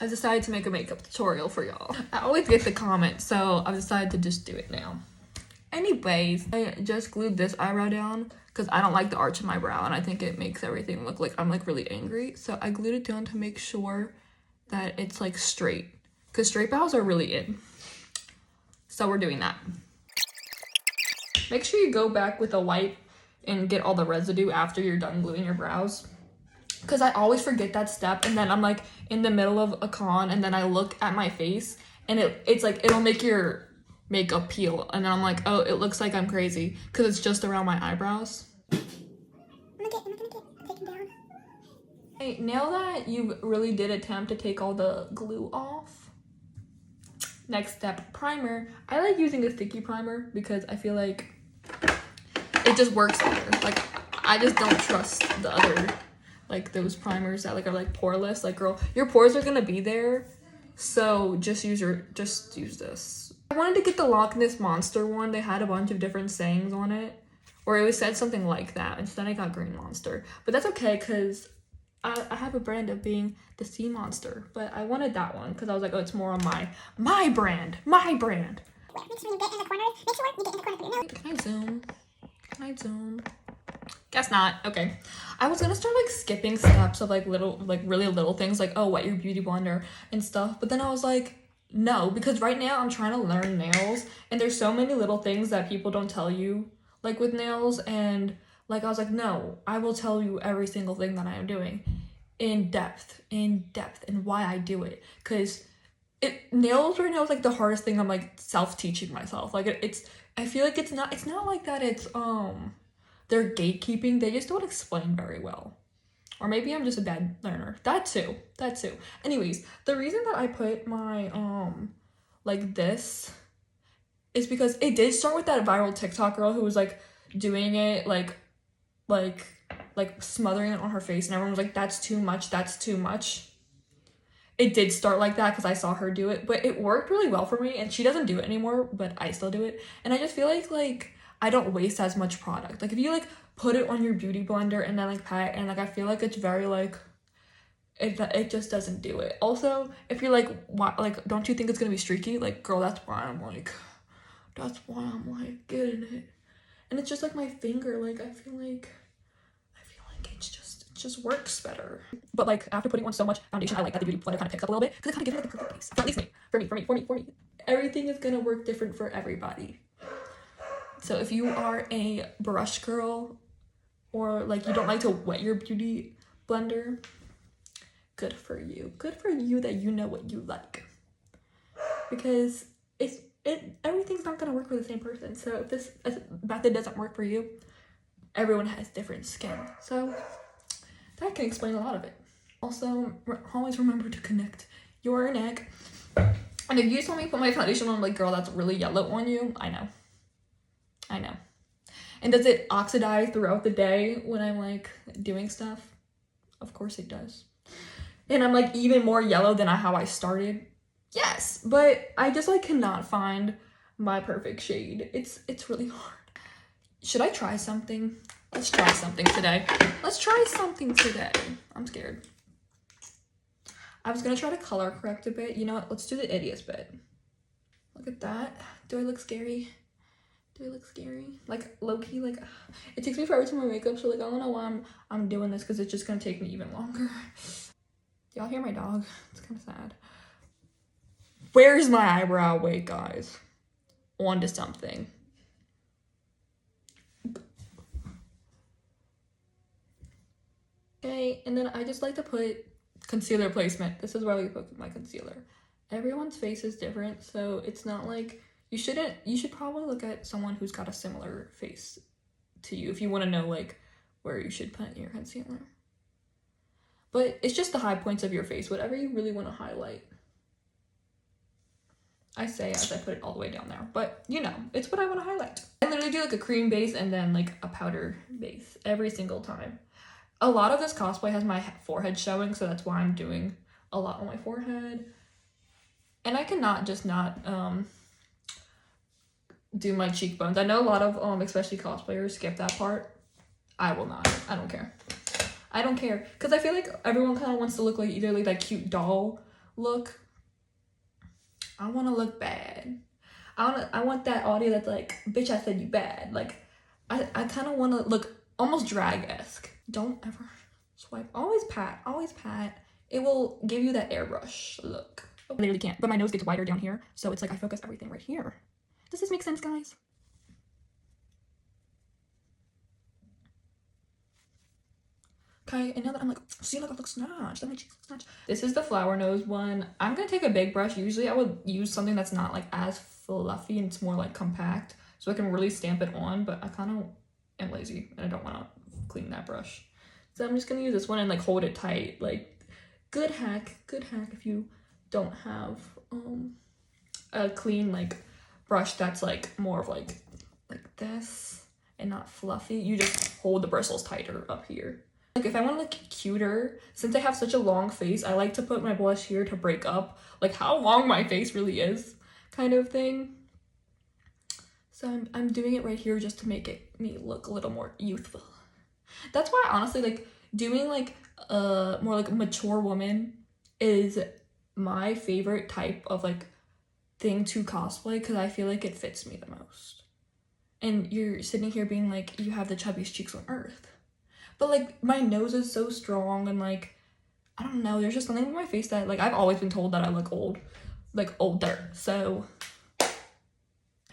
I decided to make a makeup tutorial for y'all. I always get the comment, so I've decided to just do it now. Anyways, I just glued this eyebrow down because I don't like the arch of my brow and I think it makes everything look like I'm like really angry. So I glued it down to make sure that it's like straight because straight brows are really in. So we're doing that. Make sure you go back with a wipe and get all the residue after you're done gluing your brows. Because I always forget that step and then I'm like in the middle of a con and then I look at my face and it's like it'll make your makeup peel and then I'm like, oh, it looks like I'm crazy because it's just around my eyebrows. I'm gonna get taken down. Hey, now that you really did attempt to take all the glue off, next step, primer. I like using a sticky primer because I feel like it just works better. Like I just don't trust the other like those primers that like are like poreless. Like girl, your pores are gonna be there, so just use this. I wanted to get the Loch Ness Monster one. They had a bunch of different sayings on it, or it was said something like that. Instead, I got Green Monster, but that's okay because I have a brand of being the Sea Monster. But I wanted that one because I was like, oh, it's more on my brand, my brand. Make sure you get in the corner. Make sure you get in the corner. Can I zoom? Can I zoom? Guess not. Okay. I was gonna start like skipping steps of like little, like really little things like, oh, wet your beauty blender and stuff. But then I was like, no, because right now I'm trying to learn nails and there's so many little things that people don't tell you like with nails. And like, I was like, no, I will tell you every single thing that I am doing in depth and why I do it. Cause nails right now is like the hardest thing I'm like self-teaching myself. Like I feel like it's not like that. It's, they're gatekeeping. They just don't explain very well. Or maybe I'm just a bad learner. That too. Anyways, the reason that I put my, like this is because it did start with that viral TikTok girl who was like doing it, like smothering it on her face. And everyone was like, that's too much. It did start like that because I saw her do it, but it worked really well for me. And she doesn't do it anymore, but I still do it. And I just feel like I don't waste as much product. Like if you like put it on your beauty blender and then like pat it, and like I feel like it's very like it just doesn't do it. Also, if you're like, why, like don't you think it's gonna be streaky? Like girl, that's why I'm like getting it. And it's just like my finger, like I feel like it just works better. But like after putting on so much foundation, I like that the beauty blender kind of picks up a little bit because it kind of gives me like the perfect base. For at least me. For me. Everything is gonna work different for everybody. So if you are a brush girl or like you don't like to wet your beauty blender, good for you. Good for you that you know what you like. Because everything's not gonna work for the same person. So if this method doesn't work for you, everyone has different skin. So that can explain a lot of it. Also, always remember to connect your neck. And if you saw me put my foundation on, like, girl, that's really yellow on you, I know. And does it oxidize throughout the day when I'm like doing stuff? Of course it does. And I'm like even more yellow than how I started. Yes, but I just like cannot find my perfect shade. It's really hard. Should I try something? Let's try something today. I'm scared. I was gonna try to color correct a bit. You know what? Let's do the ittiest bit. Look at that. Do I look scary? Like low-key, like it takes me forever to my makeup, so like I don't know why I'm doing this because it's just gonna take me even longer. Y'all hear my dog? It's kind of sad. Where's my eyebrow? Wait, guys. On to something. Okay, and then I just like to put concealer placement. This is where I like to put my concealer. Everyone's face is different, so it's not like you should probably look at someone who's got a similar face to you if you want to know like where you should put your concealer. But it's just the high points of your face, whatever you really want to highlight. I say as I put it all the way down there, but you know, it's what I want to highlight. I literally do like a cream base and then like a powder base every single time. A lot of this cosplay has my forehead showing, so that's why I'm doing a lot on my forehead. And I cannot just not do my cheekbones. I know a lot of especially cosplayers skip that part. I will not. I don't care because I feel like everyone kind of wants to look like either like that cute doll look. I want to look bad. I want that audio that's like, bitch, I said you bad. Like, I kind of want to look almost drag-esque. Don't ever swipe. Always pat. Always pat. It will give you that airbrush look. I literally can't. But my nose gets wider down here, so it's like I focus everything right here. Does this make sense, guys? Okay, and now that I'm like, see, look, I look snatched. Then my cheeks look snatched. This is the flower nose one. I'm gonna take a big brush. Usually I would use something that's not like as fluffy and it's more like compact, so I can really stamp it on, but I kind of am lazy and I don't want to clean that brush. So I'm just gonna use this one and like hold it tight. Like, good hack if you don't have a clean like brush that's like more of like this and not fluffy. You just hold the bristles tighter up here. Like, if I want to look cuter, since I have such a long face, I like to put my blush here to break up like how long my face really is, kind of thing. So I'm doing it right here just to make me look a little more youthful. That's why honestly, like, doing like a more like mature woman is my favorite type of like thing to cosplay, because I feel like it fits me the most. And you're sitting here being like, you have the chubbiest cheeks on earth. But like, my nose is so strong, and like, I don't know, there's just something with my face that like, I've always been told that I look old, like older. So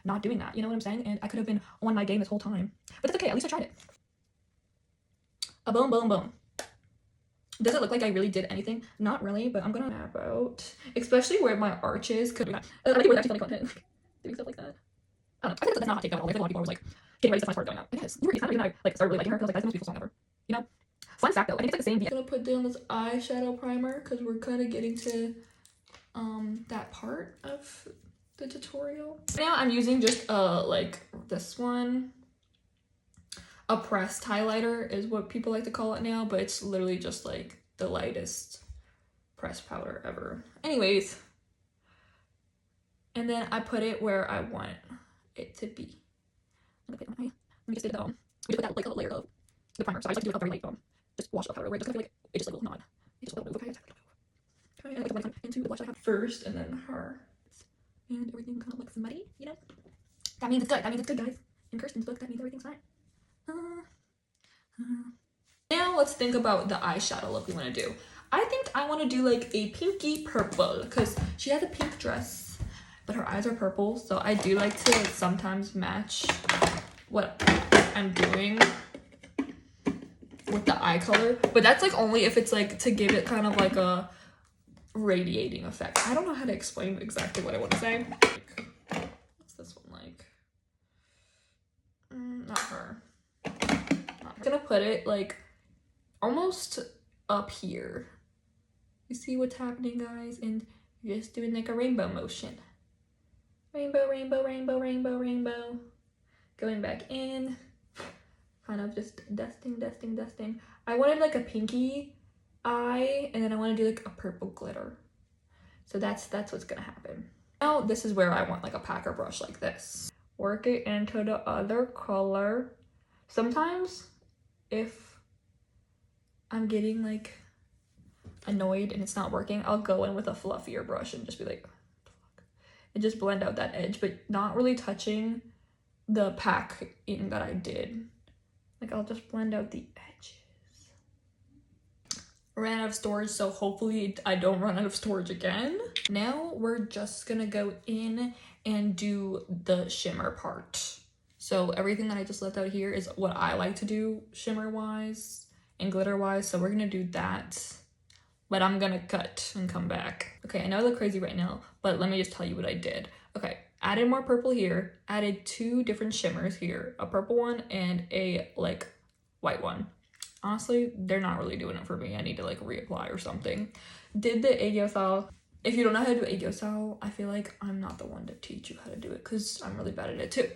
not doing that, you know what I'm saying? And I could have been on my game this whole time, but it's okay, at least I tried it. A boom, boom, boom. Does it look like I really did anything? Not really, but I'm gonna map out, especially where my arch is, because I think we're actually something fun, doing stuff like that. I don't know, I think that's not hot take at all. Like, a lot of people are like, getting ready to start going out. It is. You were not even I like started really liking her, because like, that's the most beautiful song ever. You know? Fun fact though, I think it's like the same. I'm gonna put down this eyeshadow primer because we're kind of getting to that part of the tutorial. Now I'm using just like this one. A pressed highlighter is what people like to call it now, but it's literally just like the lightest pressed powder ever. Anyways, and then I put it where I want it to be. I'm gonna put it on my, let me just get we just put that like a layer of the primer. So I just like to do it very light just wash the powder away. Just kind of feel like it just like will not. It just will move. Okay, okay. And I put into the blush I have first, and then her, and everything kind of looks muddy. You know, that means it's good. That means it's good, guys. In Kirsten's book, that means everything's fine. Now let's think about the eyeshadow look we want to do. I think I want to do like a pinky purple, because she has a pink dress, but her eyes are purple. So I do like to sometimes match what I'm doing with the eye color, but that's like only if it's like to give it kind of like a radiating effect. I don't know how to explain exactly what I want to say. What's this one like? Not her. I'm gonna put it like almost up here. You see what's happening, guys? And you're just doing like a rainbow motion. Rainbow, rainbow, rainbow, rainbow, rainbow. Going back in. Kind of just dusting. I wanted like a pinky eye, and then I want to do like a purple glitter. So that's what's gonna happen. Now this is where I want like a packer brush like this. Work it into the other color. Sometimes if I'm getting like annoyed and it's not working, I'll go in with a fluffier brush and just be like, and just blend out that edge, but not really touching the packing that I did. Like, I'll just blend out the edges. Ran out of storage, so hopefully I don't run out of storage again. Now we're just gonna go in and do the shimmer part. So everything that I just left out here is what I like to do shimmer wise and glitter wise. So we're gonna do that, but I'm gonna cut and come back. Okay, I know I look crazy right now, but let me just tell you what I did. Okay, added more purple here, added 2 different shimmers here, a purple one and a like white one. Honestly, they're not really doing it for me. I need to like reapply or something. Did the aegyo. If you don't know how to do aegyo, I feel like I'm not the one to teach you how to do it, because I'm really bad at it too.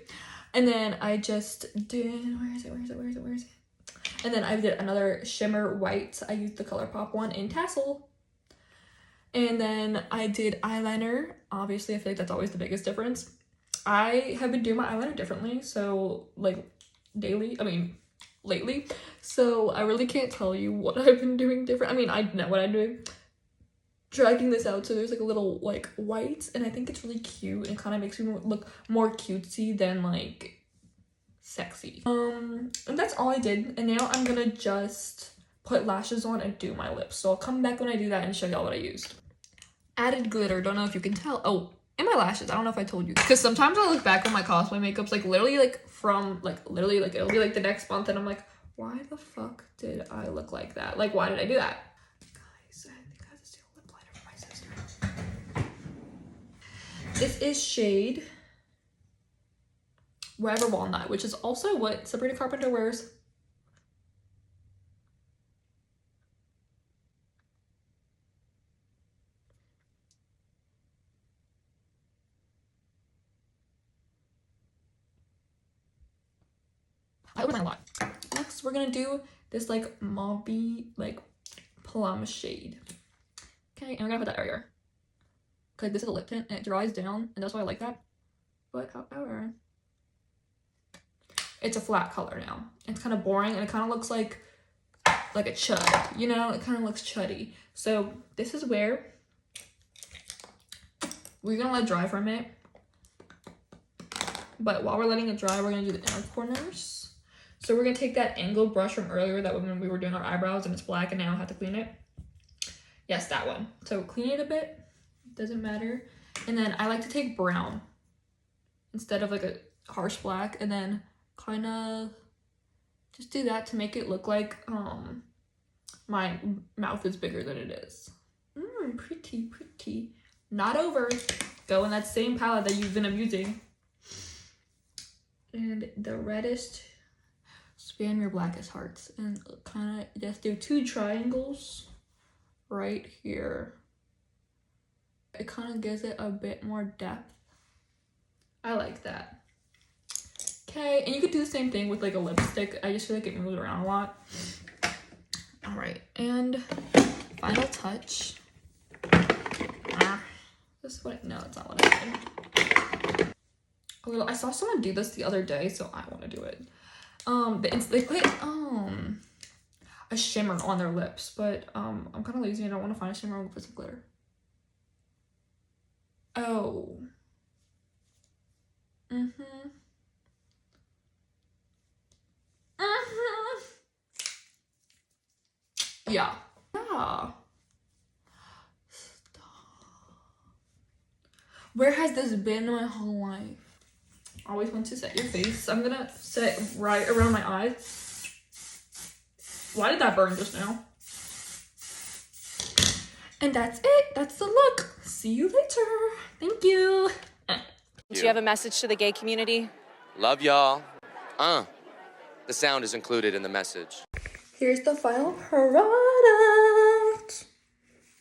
And then I just did, where is it? And then I did another shimmer white. I used the ColourPop one in Tassel. And then I did eyeliner. Obviously, I feel like that's always the biggest difference. I have been doing my eyeliner differently, so like lately. So I really can't tell you what I've been doing different. I mean, I know what I'm doing. dragging this out so there's like a little like white, and I think it's really cute and kind of makes me look more cutesy than like sexy. And that's all I did, and now I'm gonna just put lashes on and do my lips. So I'll come back when I do that and show y'all what I used. Added glitter, don't know if you can tell. Oh, and my lashes, I don't know if I told you, because sometimes I look back on my cosplay makeup's like literally like from like literally like it'll be like the next month and I'm like, why the fuck did I look like that? Like, why did I do that? Guys, I think I have to steal a lip liner for my sister. This is shade Wherever Walnut, which is also what Sabrina Carpenter wears. I open mine a lot. Next, we're gonna do this like mauvey, like plum shade. Okay, and we're gonna put that area. Cause this is a lip tint and it dries down, and that's why I like that. But however, it's a flat color now. It's kind of boring and it kind of looks like a chud, you know? It kind of looks chuddy. So this is where we're gonna let it dry for a minute. But while we're letting it dry, we're gonna do the inner corners. So we're gonna take that angled brush from earlier that when we were doing our eyebrows and it's black and now I have to clean it. Yes, that one. So clean it a bit, doesn't matter. And then I like to take brown instead of like a harsh black, and then kind of just do that to make it look like my mouth is bigger than it is. Pretty, pretty. Not over. Go in that same palette that you've been abusing. And the reddest, spam your blackest hearts and kind of just do 2 triangles right here. It kind of gives it a bit more depth. I like that. Okay, and you could do the same thing with like a lipstick. I just feel like it moves around a lot. All right, and final touch. This is what, no, it's not what I did. I saw someone do this the other day, so I want to do it. They put a shimmer on their lips, but I'm kind of lazy and I don't want to find a shimmer with some glitter. Oh. Yeah. Yeah. Stop. Where has this been my whole life? Always want to set your face. I'm gonna set it right around my eyes. Why did that burn just now? And that's it. That's the look. See you later. Thank you. Do you have a message to the gay community? Love y'all. The sound is included in the message. Here's the final product.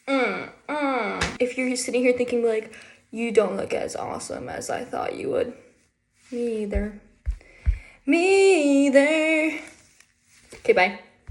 If you're sitting here thinking like, you don't look as awesome as I thought you would. Me either. Me either. Okay, bye.